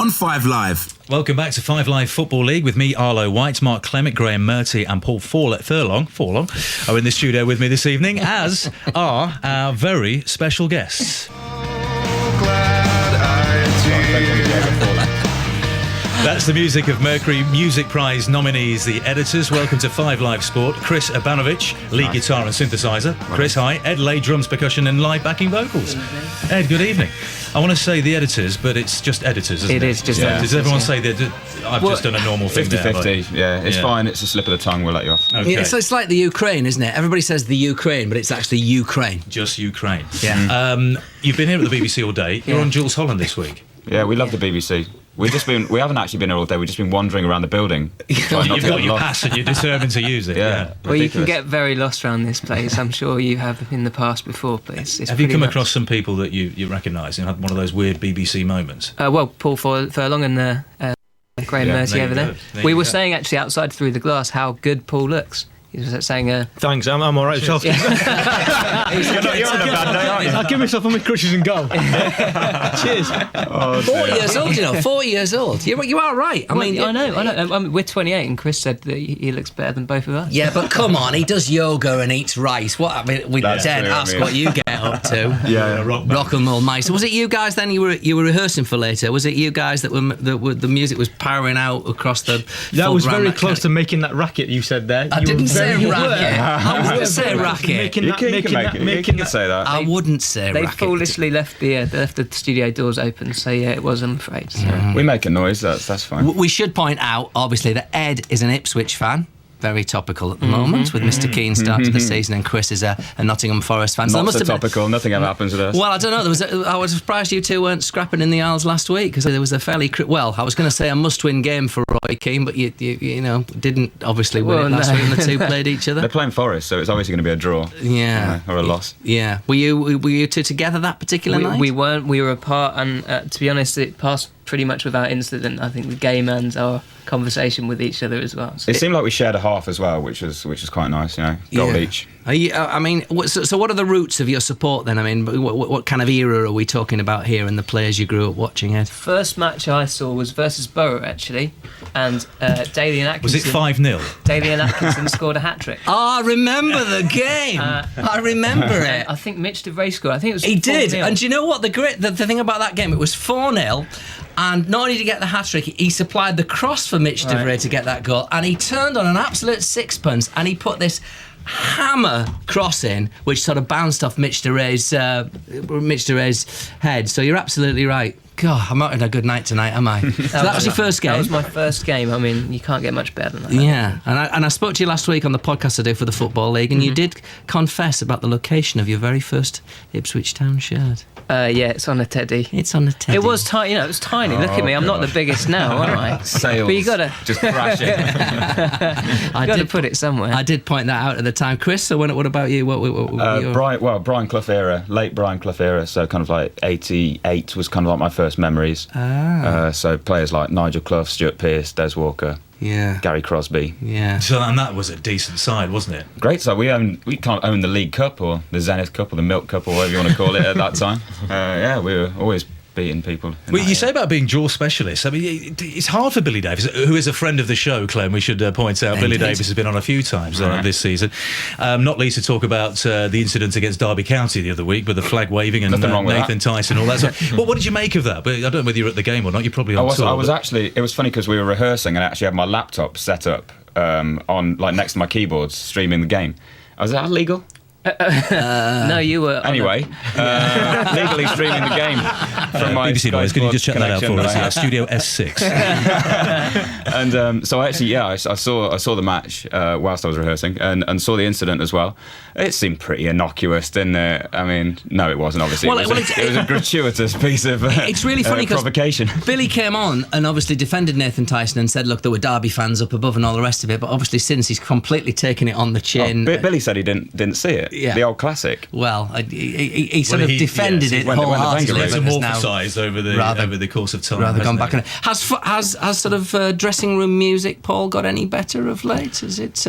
on 5 Live. Welcome back to 5 Live Football League with me, Arlo White, Mark Clement, Graham Murty and Paul Furlong are in the studio with me this evening, as are our very special guests. That's the music of Mercury Music Prize nominees, the editors. Welcome to 5 Live Sport. Chris Urbanowicz, lead guitar and synthesizer. Chris, hi. Ed Lay, drums, percussion and live backing vocals. Ed, good evening. I want to say the editors, but it's just editors, isn't it? It is just editors. Does everyone say that I've just done a normal thing 50-50, it's fine. It's a slip of the tongue, we'll let you off. Okay. Yeah, so it's like the Ukraine, isn't it? Everybody says the Ukraine, but it's actually Ukraine. Just Ukraine. Yeah. You've been here at the BBC all day. You're on Jules Holland this week. Yeah, we love the BBC. We haven't actually been here all day. We've just been wandering around the building. You've got your pass and you're determined to use it. Yeah. Well, you can get very lost around this place. I'm sure you have in the past before, but it's have you come across some people that you recognise and had one of those weird BBC moments? Well, Paul Furlong and Graham Murty over there. We were saying actually outside through the glass how good Paul looks. He was saying, thanks, I'm all right myself. You're on a bad day, aren't you? I'll give myself on my crutches and go. Cheers. 40 years old, you know, 40 years old. You are right. I mean, I know. We're 28 and Chris said that he looks better than both of us. Yeah, but come on, he does yoga and eats rice. What? I mean, we That's then true, ask what you get up to. Yeah. Rock and roll mice. Was it you guys then? You were rehearsing for later. Was it you guys that were the music was powering out across the? That was very close to making that racket you said there. I didn't say racket. I wouldn't say racket. You can say that. I wouldn't say they racket. They foolishly left the studio doors open, so yeah, it was, I'm afraid. So. We make a noise, that's fine. We should point out, obviously, that Ed is an Ipswich fan. Very topical at the moment with Mr. Keane's start to the season, and Chris is a Nottingham Forest fan. Not so topical, nothing ever happens with us. Well, I don't know. I was surprised you two weren't scrapping in the Isles last week, because there was a fairly... I was going to say a must-win game for Roy Keane, but you didn't obviously win it last week, and the two played each other. They're playing Forest, so it's obviously going to be a draw. Yeah. Or a loss. Yeah. Were you two together that particular night? We weren't. We were apart, and to be honest, it passed pretty much without incident. I think the game and our conversation with each other as well. So it seemed like we shared a half as well, which was quite nice, goal each. So what are the roots of your support then? I mean, what kind of era are we talking about here and the players you grew up watching, Ed? First match I saw was versus Borough, actually, and Daly and Atkinson... Was it 5-0? Daly and Atkinson scored a hat-trick. Oh, I remember the game. I remember it. I think Mitch DeVray scored. I think it was 4-0. He did. And do you know what? The thing about that game, it was 4-0. And not only did he get the hat-trick, he supplied the cross for Mitch DeVray to get that goal. And he turned on an absolute sixpence and he put this hammer cross in, which sort of bounced off Mitch DeVray's head. So you're absolutely right. God, I'm not in a good night tonight, am I? So that was your first game? That was my first game. I mean, you can't get much better than that. Yeah, and I spoke to you last week on the podcast I do for the Football League, and you did confess about the location of your very first Ipswich Town shirt. Yeah, it's on a teddy. It's on a teddy. It was tiny, it was tiny. Look at me, I'm not the biggest now, am I? Sales. But you gotta just crash it. I did put it somewhere. I did point that out at the time. Chris, so what about you? Brian Clough era, late Brian Clough era, so kind of like 88 was kind of like my first memories. So players like Nigel Clough, Stuart Pearce, Des Walker, Gary Crosby. Yeah. So and that was a decent side, wasn't it? Great side. We can't own the League Cup or the Zenith Cup or the Milk Cup or whatever you want to call it at that time. We were always beating people. Well, you say about being jaw specialists. I mean, it's hard for Billy Davies, who is a friend of the show, Clem. We should point out Billy Davies has been on a few times this season. Not least to talk about the incident against Derby County the other week with the flag waving and Nathan Tice and all that. So, what did you make of that? But I don't know whether you were at the game or not. You're probably on tour. I was actually. It was funny because we were rehearsing and I actually had my laptop set up on next to my keyboards, streaming the game. Was that illegal? No, you were. Anyway, legally streaming the game from my BBC Noise. Can you just check that out for us? Studio S6. And so actually, I saw the match whilst I was rehearsing, and saw the incident as well. It seemed pretty innocuous, didn't it? I mean, no, it wasn't. Obviously, it was a gratuitous piece of it's really funny provocation. Billy came on and obviously defended Nathan Tyson and said, look, there were Derby fans up above and all the rest of it. But obviously, since he's completely taken it on the chin. Billy said he didn't see it. Yeah. The old classic. Well, he sort of defended it wholeheartedly. It's metamorphosised over the course of time. Rather gone back on it. Has sort of dressing room music, Paul, got any better of late? Is it?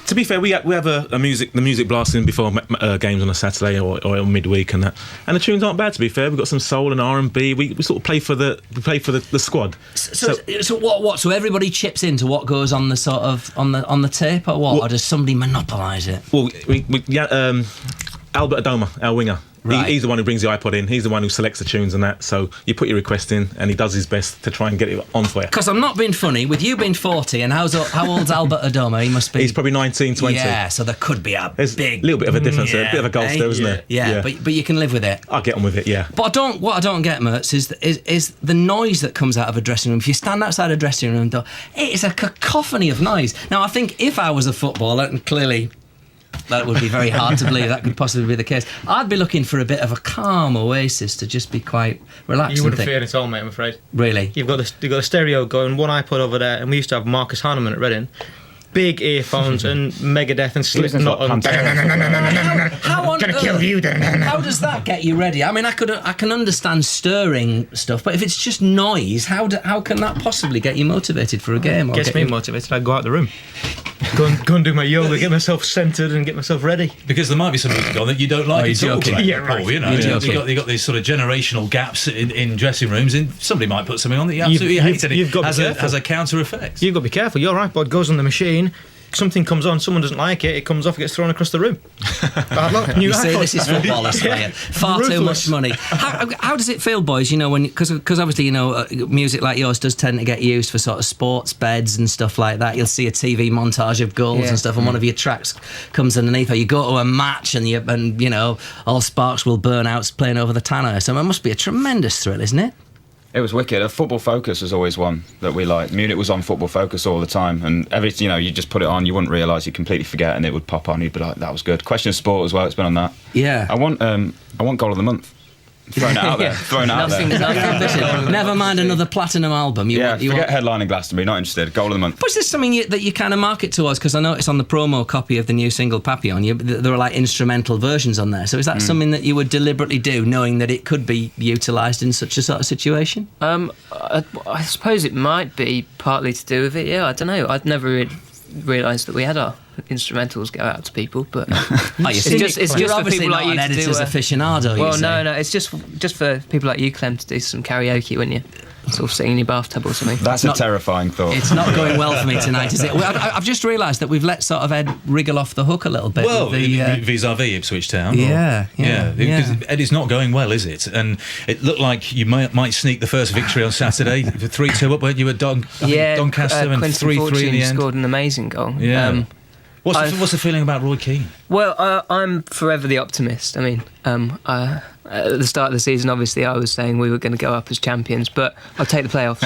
To be fair, we have the music blasting before games on a Saturday or midweek and that, and the tunes aren't bad. To be fair, we've got some soul and R&B. We sort of play for the squad. So what? So everybody chips into what goes on the sort of on the tape, or what? Well, or does somebody monopolise it? Well, Albert Adoma, our winger. Right. He's the one who brings the iPod in. He's the one who selects the tunes and that. So you put your request in, and he does his best to try and get it on for you. Because I'm not being funny. With you being 40, and how old's Albert Adoma? He must be. He's probably 19, 20. Yeah, so there could be a little bit of a difference, a bit of a gulf there, isn't there? Yeah, but you can live with it. I'll get on with it. Yeah. But what I don't get, Mertz, is the noise that comes out of a dressing room. If you stand outside a dressing room door, it is a cacophony of noise. Now, I think if I was a footballer, and clearly that would be very hard to believe that could possibly be the case, I'd be looking for a bit of a calm oasis to just be quite relaxed. You wouldn't fit it at all, mate, I'm afraid. Really? You've got a stereo going, one iPod over there, and we used to have Marcus Hahnemann at Reading. Big earphones and Megadeth and Slipknot and how does that get you ready? I mean, I can understand stirring stuff, but if it's just noise, how can that possibly get you motivated for a game? Gets me motivated. I go out the room, go and do my yoga, get myself centred and get myself ready. Because there might be some music on that you don't like. You're joking. Yeah, right. Paul, you know, you've got these sort of generational gaps in dressing rooms, and somebody might put something on that you absolutely hate, and it has a counter effect. You've got to be careful. Your iPod goes on the machine. Something comes on, someone doesn't like it comes off, it gets thrown across the room. Bad luck. You see, this is football, Australia. Far too much money. How does it feel, boys? You know, because obviously, you know, music like yours does tend to get used for sort of sports beds and stuff like that. You'll see a TV montage of goals and stuff, and one of your tracks comes underneath. Or you go to a match, and you know, all sparks will burn out playing over the tannoy. So it must be a tremendous thrill, isn't it? It was wicked. A Football Focus was always one that we liked. Munich was on Football Focus all the time, and you just put it on, you wouldn't realise, you completely forget, and it would pop on. You'd be like, "That was good." Question of Sport as well. It's been on that. Yeah. I want Goal of the Month. Throwing it out there. Throwing it out there. Never mind another platinum album. Forget headlining Glastonbury. Not interested. Goal of the Month. But is this something that you kind of market towards? Because I noticed on the promo copy of the new single Papillon, there are like instrumental versions on there. So is that something that you would deliberately do, knowing that it could be utilised in such a sort of situation? I suppose it might be partly to do with it. Yeah, I don't know. I'd never realised that we had our instrumentals go out to people, but it's just for people like you an to do editor's aficionado. Well, no, it's just for people like you, Clem, to do some karaoke when you sort of sitting in your bathtub or something. That's a terrifying thought. It's not going well for me tonight, is it? Well, I've just realised that we've let sort of Ed wriggle off the hook a little bit. Well, vis-a-vis Ipswich Town. Yeah. Because Ed is not going well, is it? And it looked like you might sneak the first victory on Saturday. 3-2 up, weren't you, at Doncaster, and 3-3 in the end. Scored an amazing goal. Yeah. What's the feeling about Roy Keane? Well, I'm forever the optimist. I mean, at the start of the season, obviously, I was saying we were going to go up as champions, but I'll take the playoffs.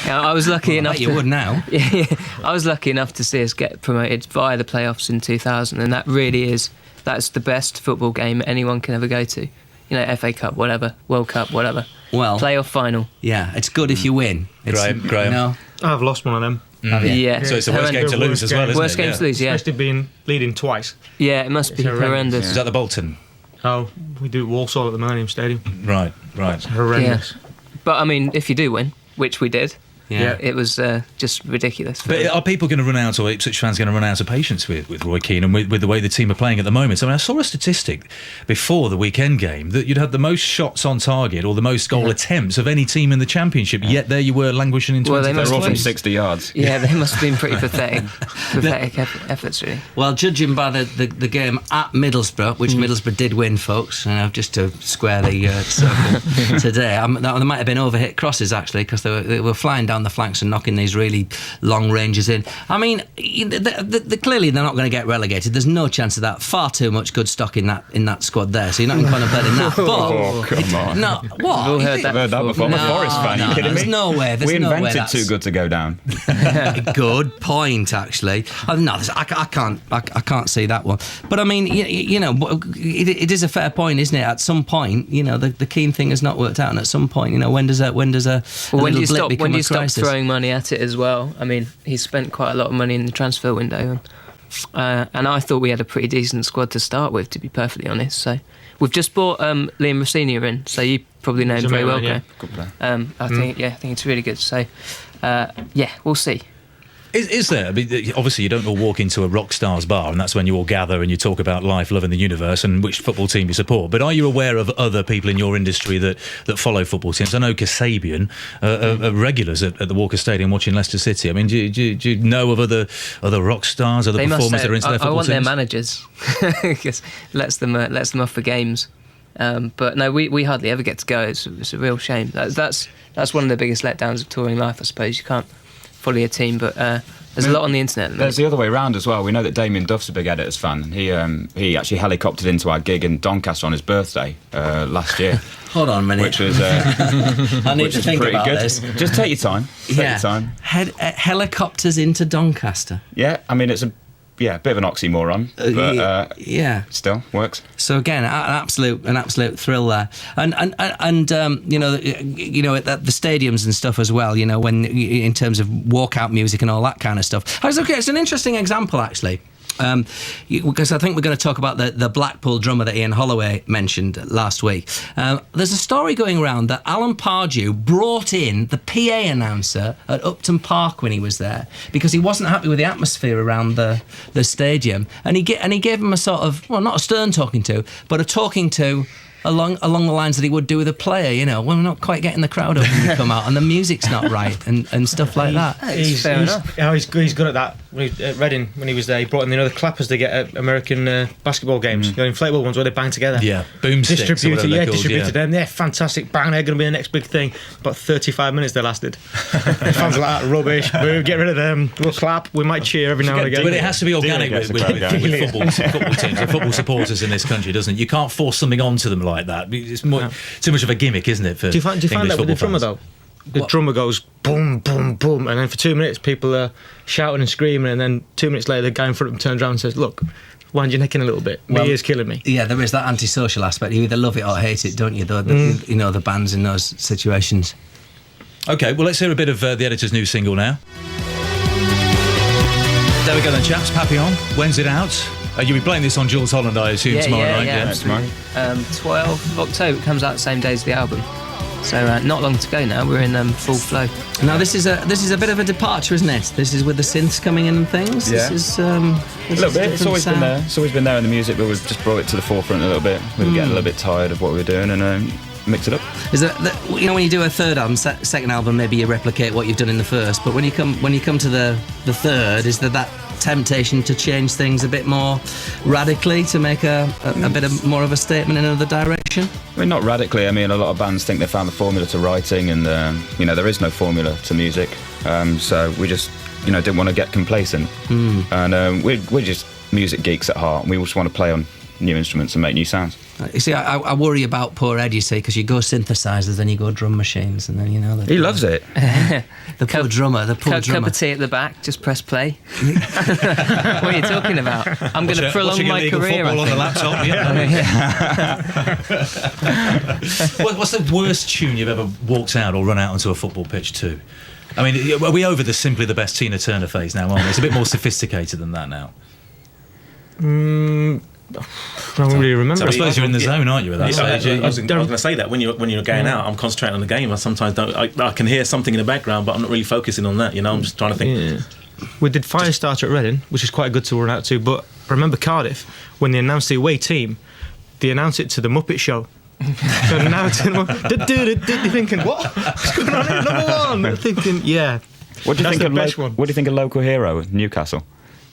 I was lucky enough. You would now. Yeah, I was lucky enough to see us get promoted via the playoffs in 2000, and that's the best football game anyone can ever go to. You know, FA Cup, whatever, World Cup, whatever. Well, playoff final. Yeah, it's good if you win. Graham. You know, I've lost one of them. Yeah. So it's the worst game to lose as well, isn't it? Worst game to lose, yeah. Especially leading twice. Yeah, it must be horrendous. Is that the Bolton? Oh, we do Walsall at the Millennium Stadium. Right. It's horrendous. Yeah. But I mean, if you do win, which we did, Yeah. It was just ridiculous. But are people going to run out, or Ipswich fans going to run out of patience with Roy Keane and with the way the team are playing at the moment? I mean, I saw a statistic before the weekend game that you'd have the most shots on target or the most goal attempts of any team in the Championship, yet there you were languishing in 20th place. They're all from 60 yards. Yeah, they must have been pretty pathetic efforts, really. Well, judging by the game at Middlesbrough, which Middlesbrough did win, folks, just to square the circle today, there might have been overhit crosses, actually, because they were flying down the flanks and knocking these really long ranges in. I mean, clearly they're not going to get relegated. There's no chance of that. Far too much good stock in that squad there, so you're not going to bet in that. But come on. No, what? We've all heard I've heard that before. I'm a Forest fan. Are you kidding me? There's no way. We invented Too Good to Go Down. Good point, actually. I can't see that one. But I mean, it is a fair point, isn't it? At some point, the Keane thing has not worked out, and at some point, when does a when do you stop stop throwing money at it as well? I mean, he's spent quite a lot of money in the transfer window, and I thought we had a pretty decent squad to start with, to be perfectly honest. So we've just bought Liam Rossini in, so you probably know him very well, Graham. Good player. I think it's really good. So we'll see. Is there? I mean, obviously, you don't all walk into a rock star's bar, and that's when you all gather and you talk about life, love, and the universe, and which football team you support. But are you aware of other people in your industry that follow football teams? I know Kasabian are regulars at the Walker Stadium watching Leicester City. I mean, do you know of other rock stars, other performers that are into their football teams? I want their managers, because lets them off for games. But no, we hardly ever get to go. It's a real shame. That's one of the biggest letdowns of touring life, I suppose. You can't follow your team, but there's a lot on the internet. There's the other way around as well. We know that Damien Duff's a big Editors fan. He actually helicoptered into our gig in Doncaster on his birthday last year. Hold on a minute. Which was I need to think about this. Just take your time. Take your time. Helicopters into Doncaster. Yeah, I mean it's a bit of an oxymoron, but yeah, still works. So again, an absolute thrill there, and you know at the stadiums and stuff as well. You know, when in terms of walkout music and all that kind of stuff. Okay, it's an interesting example actually. Because I think we're going to talk about the Blackpool drummer that Ian Holloway mentioned last week. There's a story going around that Alan Pardew brought in the PA announcer at Upton Park when he was there because he wasn't happy with the atmosphere around the stadium, and he gave him a sort of, well, not a stern talking to, but a talking to along the lines that he would do with a player, you know, when we're not quite getting the crowd up when we come out and the music's not right and stuff like that. He's good at that. At Reading, when he was there, he brought in the clappers they get at American basketball games, the inflatable ones where they bang together. Yeah, boomsticks. Distributed them. Yeah, fantastic. Bang, they're going to be the next big thing. About 35 minutes they lasted. The fans like that, rubbish. Boo, get rid of them. We'll clap. We might cheer every now and again. But it has to be organic with football teams and football supporters in this country, doesn't it? You can't force something onto them like that. It's too much of a gimmick, isn't it? For do you find that with the drummer though? The drummer goes boom, boom, boom, and then for 2 minutes people are shouting and screaming, and then 2 minutes later the guy in front of him turns around and says, "Look, wind your neck in a little bit. My ear's killing me." Yeah, there is that antisocial aspect. You either love it or hate it, don't you? Though, you know, the bands in those situations. Okay, well, let's hear a bit of the Editor's new single now. There we go then, chaps. Papillon. When's it out? You'll be playing this on Jules Holland, I assume, tomorrow night. Yeah, absolutely. 12th of October, it comes out the same day as the album. So not long to go now. We're in full flow. Now this is a bit of a departure, isn't it? This is with the synths coming in and things. Yeah. This is a little bit. It's always been there. It's always been there in the music, but we've just brought it to the forefront a little bit. We were getting a little bit tired of what we were doing and mix it up. Is that you know, when you do a third album, second album, maybe you replicate what you've done in the first, but when you come to the third, is there that temptation to change things a bit more radically to make a bit of more of a statement in another direction? I mean, not radically. I mean, a lot of bands think they found the formula to writing, and you know, there is no formula to music. So we just, you know, didn't want to get complacent, and we're just music geeks at heart, and we just want to play on new instruments and make new sounds. You see, I worry about poor Ed, you see, because you go synthesizers, then you go drum machines, and then, you know... He loves it. The poor drummer. Cup of tea at the back, just press play. What are you talking about? I'm going to prolong my career. Football on the laptop, What's the worst tune you've ever walked out or run out onto a football pitch to? I mean, are we over the Simply the Best Tina Turner phase now, aren't we? It's a bit more sophisticated than that now. I don't really remember. So I suppose you're in the zone, aren't you, at that stage? I was going to say that when you're going out, I'm concentrating on the game. I sometimes don't. I can hear something in the background, but I'm not really focusing on that. You know, I'm just trying to think. Yeah. We did Firestarter at Reading, which is quite good to run out to. But I remember Cardiff, when they announced the away team, they announced it to the Muppet Show. So now it's you're thinking, what's going on here? Number one. Thinking, yeah. What do you think of Local Hero, Newcastle?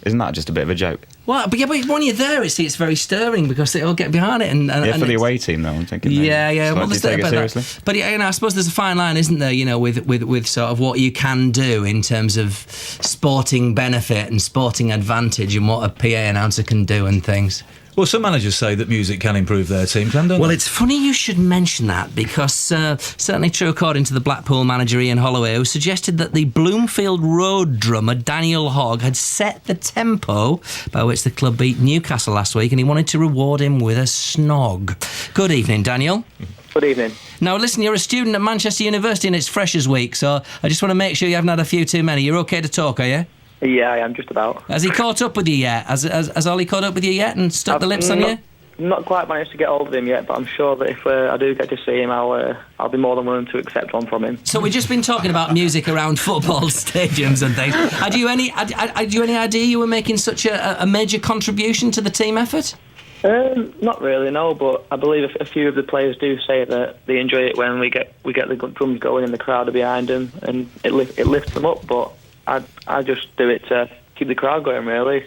Isn't that just a bit of a joke? Well, but when you're there, it's very stirring because they all get behind it. And for the away team, though, I'm thinking. Yeah. Well, let's take it seriously. But you know, I suppose there's a fine line, isn't there? You know, with sort of what you can do in terms of sporting benefit and sporting advantage, and what a PA announcer can do and things. Well, some managers say that music can improve their team, don't they? Well, it's funny you should mention that because certainly true according to the Blackpool manager Ian Holloway, who suggested that the Bloomfield Road drummer Daniel Hogg had set the tempo by which the club beat Newcastle last week, and he wanted to reward him with a snog. Good evening, Daniel. Good evening. Now, listen, you're a student at Manchester University and it's Freshers' Week, so I just want to make sure you haven't had a few too many. You're okay to talk, are you? Yeah, I am just about. Has he caught up with you yet? Has Ollie caught up with you yet and stuck the lips on you? not quite managed to get hold of him yet, but I'm sure that if I do get to see him, I'll be more than willing to accept one from him. So we've just been talking about music around football stadiums and things. Had you any idea you were making such a major contribution to the team effort? Not really, no. But I believe a few of the players do say that they enjoy it when we get the drums going and the crowd are behind them, and it lifts them up. But I just do it to keep the crowd going, really.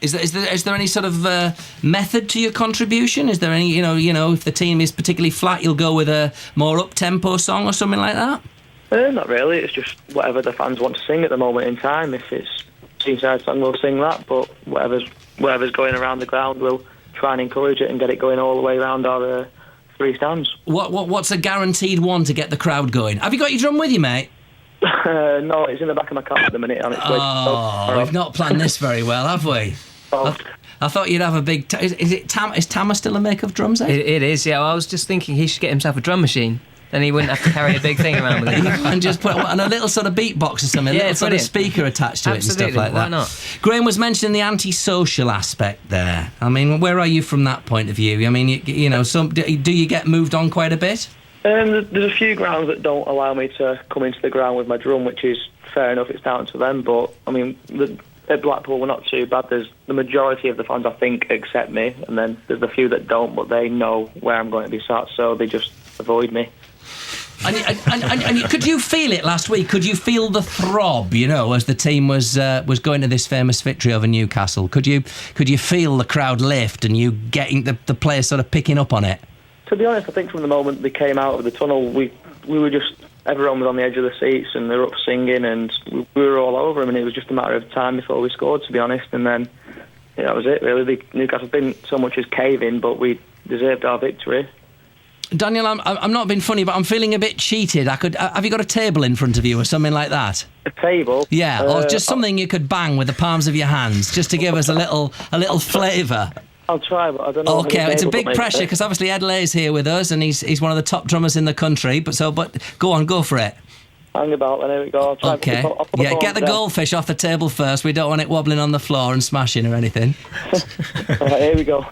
Is there any sort of method to your contribution? Is there any, if the team is particularly flat, you'll go with a more up-tempo song or something like that? Not really. It's just whatever the fans want to sing at the moment in time. If it's a Teesside song, we'll sing that. But whatever's going around the ground, we'll try and encourage it and get it going all the way around our three stands. What's a guaranteed one to get the crowd going? Have you got your drum with you, mate? No, it's in the back of my car at the minute. On its way. We've not planned this very well, have we? I thought you'd have a big... Is Tama still a make of drums, eh? It is, yeah. Well, I was just thinking he should get himself a drum machine. Then he wouldn't have to carry a big thing around with him. And just put a little sort of beatbox or something, a little sort of speaker attached to Absolutely, it and stuff like that. Why not? Graham was mentioning the antisocial aspect there. I mean, where are you from that point of view? I mean, do you get moved on quite a bit? There's a few grounds that don't allow me to come into the ground with my drum, which is fair enough. It's down to them. But I mean, at Blackpool, we're not too bad. There's the majority of the fans, I think, accept me, and then there's the few that don't, but they know where I'm going to be sat, so they just avoid me. And could you feel it last week? Could you feel the throb, as the team was going to this famous victory over Newcastle? Could you feel the crowd lift and you getting the players sort of picking up on it? To be honest, I think from the moment they came out of the tunnel, we were just, everyone was on the edge of the seats and they were up singing, and we were all over them, and it was just a matter of time before we scored, to be honest. And then that was it, really. Newcastle didn't so much as cave in, but we deserved our victory. Daniel, I'm not being funny, but I'm feeling a bit cheated. Have you got a table in front of you or something like that? A table? Yeah, or just something you could bang with the palms of your hands, just to give us a little flavour. I'll try, but I don't know. Okay, it's a big pressure because obviously Ed Lay's here with us, and he's one of the top drummers in the country. But go on, go for it. Hang about, then here we go. Okay. Get the goldfish off the table first. We don't want it wobbling on the floor and smashing or anything. All right, here we go.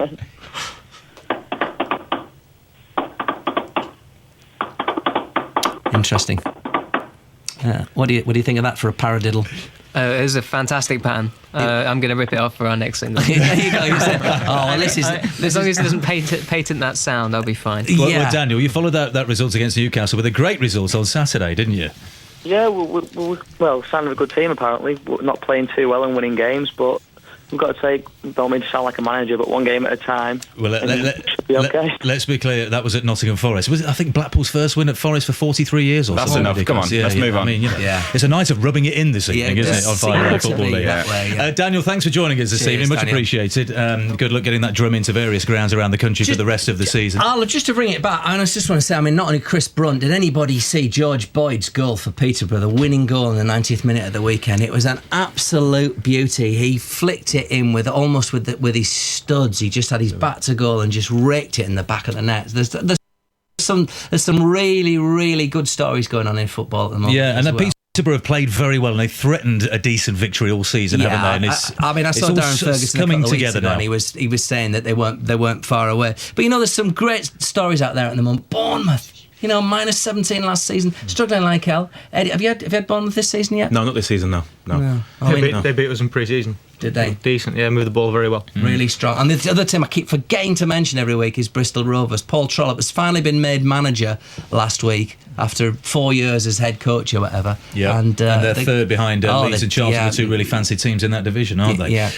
Interesting. What do you think of that for a paradiddle? It was a fantastic pattern. I'm going to rip it off for our next single. There you go. You said, as long as it doesn't patent that sound, I'll be fine. Well, Daniel, you followed that result against Newcastle with a great result on Saturday, didn't you? Yeah, well, sounded a good team apparently. We're not playing too well and winning games, but we've got to take, don't mean to sound like a manager, but one game at a time. Well, should be okay. Let's be clear, that was at Nottingham Forest. Was it, I think, Blackpool's first win at Forest for 43 years or something? That's enough. Come on, let's move on. I mean, it's a night of rubbing it in this evening, isn't it, on Friday Football League? Daniel, thanks for joining us this evening. Much appreciated. Good luck getting that drum into various grounds around the country for the rest of the season. Just to bring it back, I just want to say, not only Chris Brunt, did anybody see George Boyd's goal for Peterborough, the winning goal in the 90th minute of the weekend? It was an absolute beauty. He flicked it in with his studs. He just had his back to goal and just raked it in the back of the net. There's some really, really good stories going on in football at the moment. Yeah, and Peterborough have played very well, and they threatened a decent victory all season, haven't they? And I saw Darren Ferguson coming a couple of weeks together ago, now. and he was saying that they weren't far away. But there's some great stories out there at the moment. Bournemouth, minus 17 last season, struggling like hell. Eddie, have you had Bournemouth this season yet? No, not this season. No. They beat us in pre-season. Did they? Decent, yeah, moved the ball very well. Really strong. And the other team I keep forgetting to mention every week is Bristol Rovers. Paul Trollope has finally been made manager last week after 4 years as head coach or whatever. Yeah, and they're third behind Leeds and Charlton, the two really fancy teams in that division, aren't they? Yeah.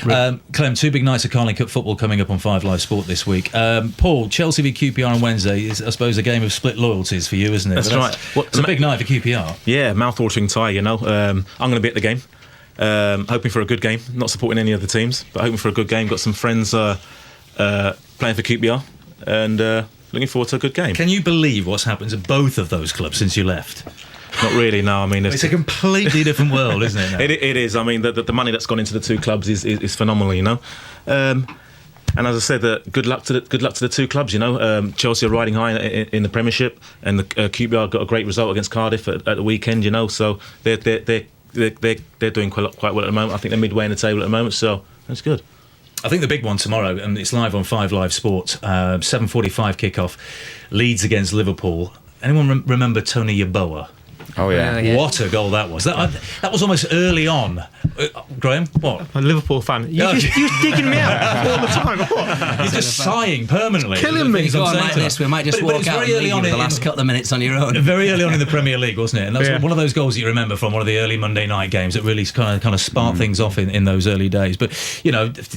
Clem, 2 big nights of Carling Cup football coming up on 5 Live Sport this week. Paul, Chelsea v QPR on Wednesday is, I suppose, a game of split loyalties for you, isn't it? That's right. It's a big night for QPR. Yeah, mouth-watering tie, I'm going to be at the game. Hoping for a good game, not supporting any of the teams, but hoping for a good game. Got some friends playing for QPR, and looking forward to a good game. Can you believe what's happened to both of those clubs since you left? Not really, no. I mean, it's a completely different world, isn't it? Now? It is. I mean, the money that's gone into the two clubs is phenomenal, And as I said, good luck to the two clubs. Chelsea are riding high in the Premiership, and the QPR got a great result against Cardiff at the weekend. So they're doing quite well at the moment. I think they're midway in the table at the moment, so that's good. I think the big one tomorrow, and it's live on 5 Live Sport, 7:45 kickoff, Leeds against Liverpool. Anyone remember Tony Yeboah? Oh yeah. What a goal that was! That was almost early on. Graham, what? I'm a Liverpool fan. You're digging me out all the time. What? You're just sighing permanently. Killing me. Go on like this. We might just walk out and leave you the last couple of minutes on your own. Very early on in the Premier League, wasn't it? And that was one of those goals you remember from one of the early Monday night games that really kind of sparked things off in those early days. But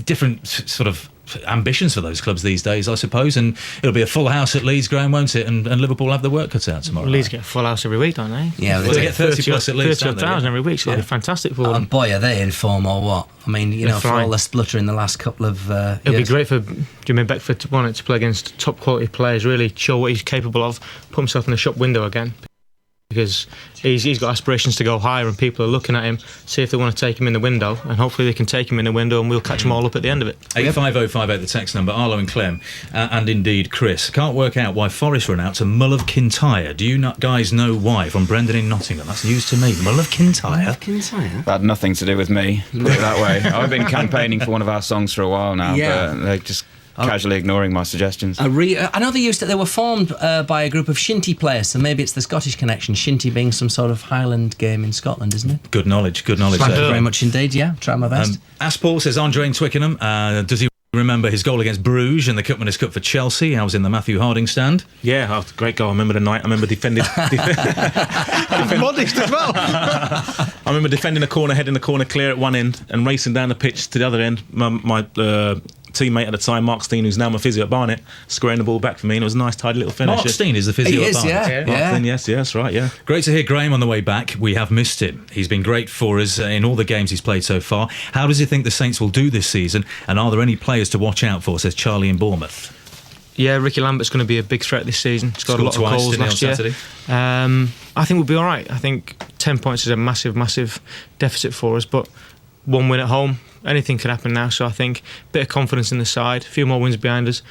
different sort of ambitions for those clubs these days, I suppose, and it'll be a full house at Leeds, Graham, won't it? And Liverpool have the work cut out tomorrow. Leeds get a full house every week, don't they? Yeah, they get 30 plus at least. 30,000 every week, so it'll be fantastic for them. Boy, are they in form or what? I mean, for all the spluttering the last couple of it'll be great for Jimmy Beckford to play against top quality players, really show what he's capable of, put himself in the shop window again, because he's got aspirations to go higher, and people are looking at him, see if they want to take him in the window, and hopefully they can take him in the window and we'll catch them all up at the end of it. 85058, the text number. Arlo and Clem, and indeed Chris. Can't work out why Forest run out to Mull of Kintyre. Do you guys know why? From Brendan in Nottingham. That's news to me. Mull of Kintyre. That had nothing to do with me, put it that way. I've been campaigning for one of our songs for a while now, but they're just casually ignoring my suggestions. I know they were formed by a group of shinty players, so maybe it's the Scottish connection, shinty being some sort of Highland game in Scotland, isn't it? Good knowledge. Thank you very much indeed, try my best. Aspel says, Andre in Twickenham, does he remember his goal against Bruges in the Cup Winners' Cup for Chelsea? I was in the Matthew Harding stand. Yeah, great goal. I remember the night. I remember defending. Modest as well. I remember defending a corner, heading the corner clear at one end, and racing down the pitch to the other end. My teammate at the time, Mark Steen, who's now my physio at Barnet, squaring the ball back for me, and it was a nice, tidy little finish. Mark Steen is the physio at Barnet. Mark Steen, yes, that's right, yeah. Great to hear Graham on the way back. We have missed him. He's been great for us in all the games he's played so far. How does he think the Saints will do this season, and are there any players to watch out for, says Charlie in Bournemouth? Yeah, Ricky Lambert's going to be a big threat this season. He's got a lot of goals last year. Saturday. I think we'll be all right. I think 10 points is a massive, massive deficit for us, but one win at home, anything could happen now. So I think a bit of confidence in the side, a few more wins behind us.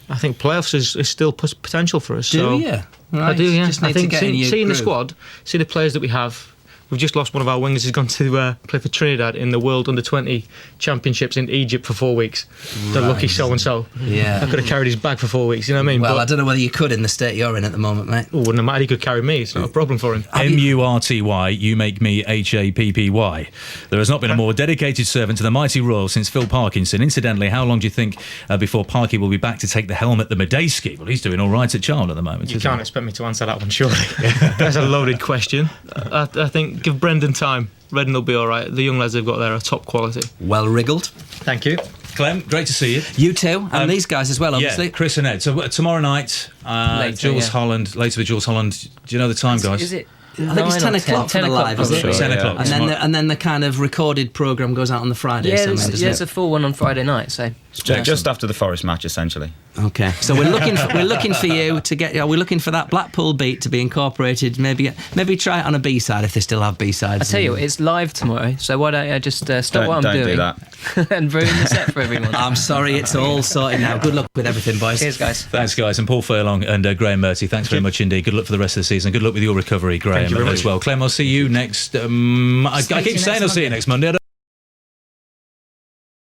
I think playoffs is still potential for us. Do you? Right. I do, yeah. Just need I think to get seeing the squad, see the players that we have. We've just lost one of our wingers. He's gone to play for Trinidad in the World Under-20 Championships in Egypt for 4 weeks. The lucky so-and-so. Yeah. I could have carried his bag for 4 weeks, you know what I mean? Well, I don't know whether you could in the state you're in at the moment, mate. Oh, wouldn't have mattered. He could carry me. It's not a problem for him. M-U-R-T-Y, you make me H-A-P-P-Y. There has not been a more dedicated servant to the mighty Royals since Phil Parkinson. Incidentally, how long do you think before Parky will be back to take the helm at the Medeski? Well, he's doing all right at Charlton at the moment. You can't expect me to answer that one, surely. That's a loaded question. I think give Brendan time. Redden will be all right. The young lads they've got there are top quality. Well wriggled. Thank you. Clem, great to see you. You too, and these guys as well, obviously. Yeah, Chris and Ed. So tomorrow night, Jules Holland, later with Jules Holland. Do you know the time, guys? Is it? I think it's 10 o'clock for the live, is it? Sure, 10 o'clock. And then the kind of recorded programme goes out on the Friday. Yeah, there's a full one on Friday night. So just after the Forest match, essentially. Okay, so we're looking for you to get. We're looking for that Blackpool beat to be incorporated. Maybe try it on a B-side if they still have B-sides. I tell you, it's live tomorrow. So why don't I just stop what I'm doing and ruin the set for everyone? I'm sorry, it's all sorted now. Good luck with everything, boys. Cheers, guys. Thanks, guys, and Paul Furlong and Graham Murty. Thanks very much indeed. Good luck for the rest of the season. Good luck with your recovery, Graham, as well. Clem, I'll see you next. I keep saying I'll see you next Monday.